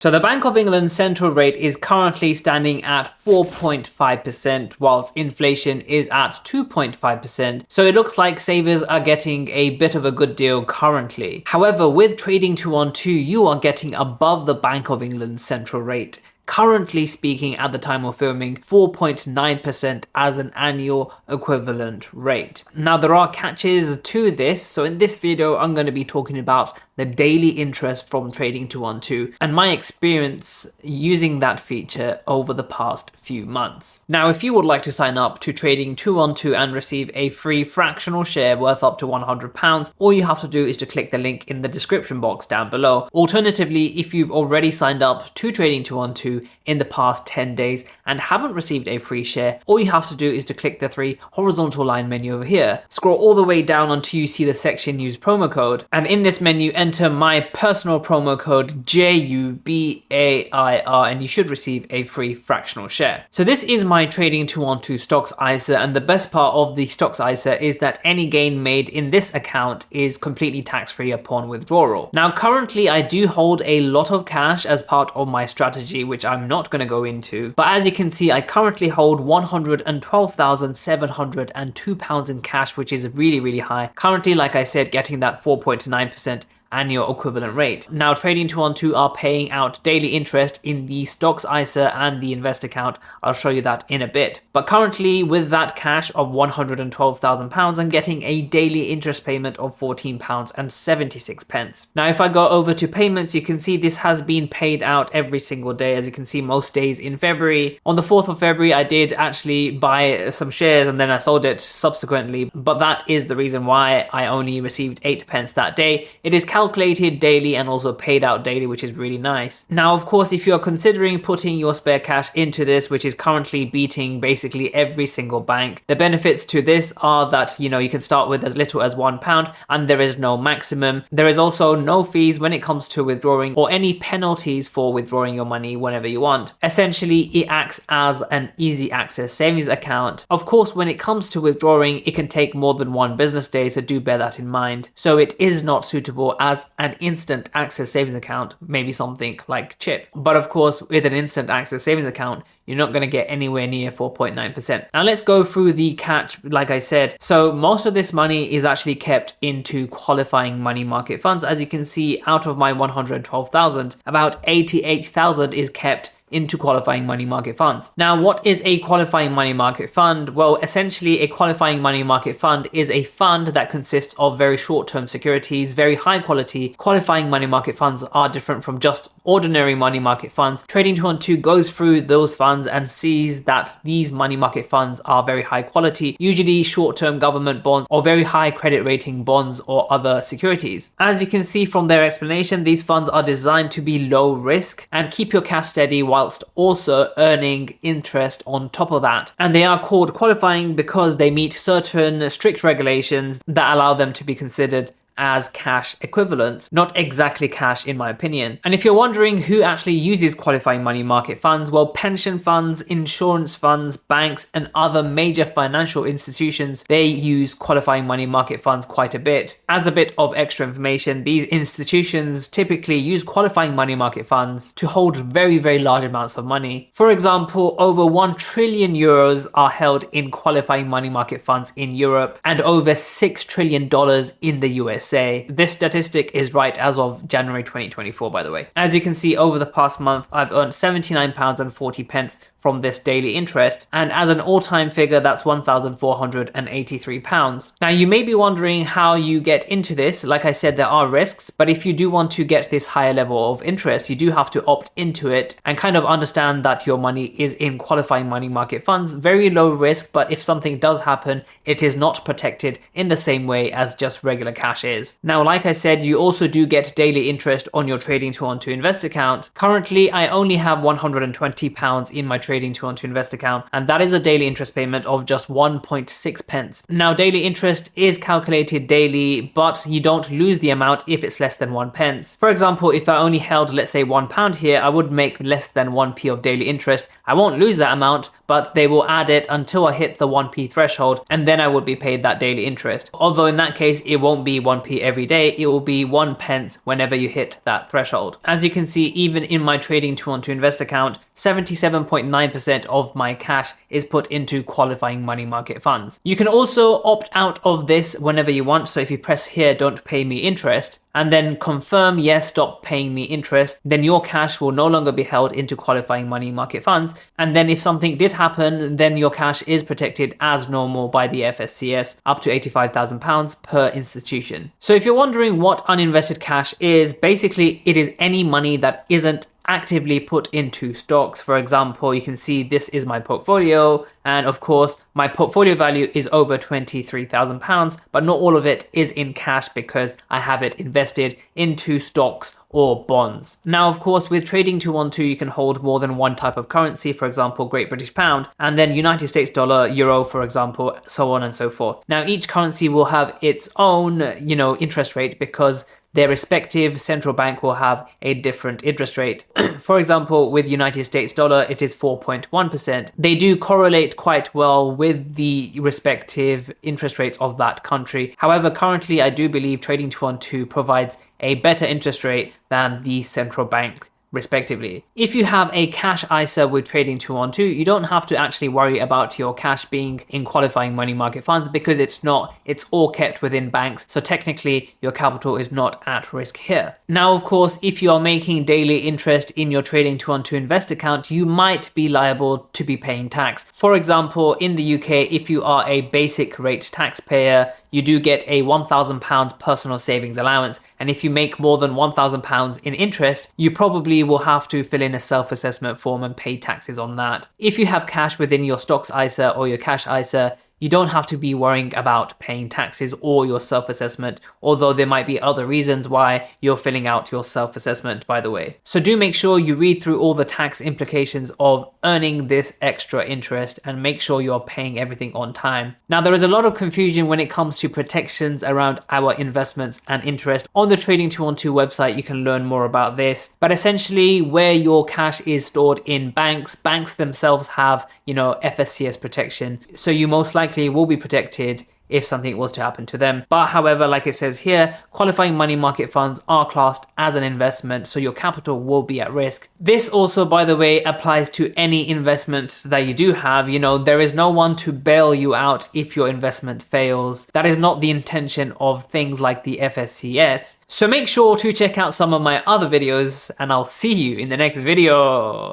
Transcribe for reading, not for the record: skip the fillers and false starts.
So the Bank of England's central rate is currently standing at 4.5%, whilst inflation is at 2.5%. So it looks like savers are getting a bit of a good deal currently. However, with trading 2-on-2, you are getting above the Bank of England's central rate. Currently speaking, at the time of filming, 4.9% as an annual equivalent rate. Now there are catches to this, so in this video I'm going to be talking about the daily interest from trading 2-on-2 and my experience using that feature over the past few months. Now if you would like to sign up to trading 2-on-2 and receive a free fractional share worth up to £100, all you have to do is to click the link in the description box down below. Alternatively, if you've already signed up to trading 2-on-2 in the past 10 days and haven't received a free share, all you have to do is to click the 3 horizontal line menu over here. Scroll all the way down until you see the section use promo code, and in this menu enter my personal promo code JUBAIR and you should receive a free fractional share. So this is my trading 2-on-2 stocks ISA, and the best part of the stocks ISA is that any gain made in this account is completely tax-free upon withdrawal. Now currently I do hold a lot of cash as part of my strategy, which I'm not going to go into, but as you can see I currently hold £112,702 in cash, which is really high. Currently, like I said, getting that 4.9% annual equivalent rate. Now trading 2-on-2 are paying out daily interest in the stocks ISA and the invest account. I'll show you that in a bit. But currently with that cash of £112,000, I'm getting a daily interest payment of £14.76. Now if I go over to payments, you can see this has been paid out every single day. As you can see, most days in February. On the 4th of February, I did actually buy some shares and then I sold it subsequently. But that is the reason why I only received 8 pence that day. It is calculated daily and also paid out daily, which is really nice. Now, of course, if you're considering putting your spare cash into this, which is currently beating basically every single bank, the benefits to this are that, you can start with as little as £1 and there is no maximum. There is also no fees when it comes to withdrawing or any penalties for withdrawing your money whenever you want. Essentially, it acts as an easy access savings account. Of course, when it comes to withdrawing, it can take more than 1 business day, so do bear that in mind. So it is not suitable as an instant access savings account, maybe something like Chip. But of course, with an instant access savings account, you're not going to get anywhere near 4.9%. Now let's go through the catch, like I said. So most of this money is actually kept into qualifying money market funds. As you can see, out of my 112,000, about 88,000 is kept into qualifying money market funds. Now, what is a qualifying money market fund? Well, essentially a qualifying money market fund is a fund that consists of very short-term securities, very high quality. Qualifying money market funds are different from just ordinary money market funds. Trading 2-on-2 goes through those funds and sees that these money market funds are very high quality, usually short-term government bonds or very high credit rating bonds or other securities. As you can see from their explanation, these funds are designed to be low risk and keep your cash steady whilst also earning interest on top of that. And they are called qualifying because they meet certain strict regulations that allow them to be considered as cash equivalents, not exactly cash in my opinion. And if you're wondering who actually uses qualifying money market funds, well, pension funds, insurance funds, banks, and other major financial institutions, they use qualifying money market funds quite a bit. As a bit of extra information, these institutions typically use qualifying money market funds to hold very large amounts of money. For example, over 1 trillion euros are held in qualifying money market funds in Europe and over $6 trillion in the USA. This statistic is right as of January 2024, by the way. As you can see, over the past month, I've earned £79.40 from this daily interest, and as an all-time figure, that's £1,483. Now, you may be wondering how you get into this. Like I said, there are risks, but if you do want to get this higher level of interest, you do have to opt into it and kind of understand that your money is in qualifying money market funds. Very low risk, but if something does happen, it is not protected in the same way as just regular cash is. Now, like I said, you also do get daily interest on your trading 2-on-2 invest account. Currently, I only have £120 in my trading 2-on-2 invest account, and that is a daily interest payment of just 1.6 pence. Now, daily interest is calculated daily, but you don't lose the amount if it's less than 1 pence. For example, if I only held, let's say, £1 here, I would make less than 1p of daily interest. I won't lose that amount, but they will add it until I hit the 1p threshold, and then I would be paid that daily interest. Although in that case, it won't be 1p every day, it will be 1 pence whenever you hit that threshold. As you can see, even in my Trading 212 Invest account, 77.9% of my cash is put into qualifying money market funds. You can also opt out of this whenever you want. So if you press here, don't pay me interest, and then confirm yes, stop paying me interest, then your cash will no longer be held into qualifying money market funds. And then if something did happen, then your cash is protected as normal by the FSCS up to £85,000 per institution. So if you're wondering what uninvested cash is, basically it is any money that isn't actively put into stocks. For example, you can see this is my portfolio, and of course my portfolio value is over £23,000, but not all of it is in cash because I have it invested into stocks or bonds. Now, of course, with Trading 212, you can hold more than one type of currency, for example, Great British Pound, and then United States dollar, euro, for example, so on and so forth. Now, each currency will have its own, interest rate because their respective central bank will have a different interest rate. For example, with United States dollar, it is 4.1%. They do correlate quite well with the respective interest rates of that country. However, currently, I do believe Trading 212 provides a better interest rate than the central bank, respectively. If you have a cash ISA with Trading 212, you don't have to actually worry about your cash being in qualifying money market funds because it's all kept within banks. So technically your capital is not at risk here. Now, of course, if you are making daily interest in your Trading 212 Invest account, you might be liable to be paying tax. For example, in the UK, if you are a basic rate taxpayer, you do get a £1,000 personal savings allowance. And if you make more than £1,000 in interest, you probably will have to fill in a self-assessment form and pay taxes on that. If you have cash within your stocks ISA or your cash ISA, you don't have to be worrying about paying taxes or your self-assessment, although there might be other reasons why you're filling out your self-assessment, by the way. So do make sure you read through all the tax implications of earning this extra interest and make sure you're paying everything on time. Now, there is a lot of confusion when it comes to protections around our investments and interest. On the Trading 212 website, you can learn more about this. But essentially, where your cash is stored in banks themselves have, FSCS protection. So you most likely will be protected if something was to happen to them. But however, like it says here, qualifying money market funds are classed as an investment, so your capital will be at risk. This also, by the way, applies to any investment that you do have. There is no one to bail you out if your investment fails. That is not the intention of things like the FSCS. So make sure to check out some of my other videos, and I'll see you in the next video.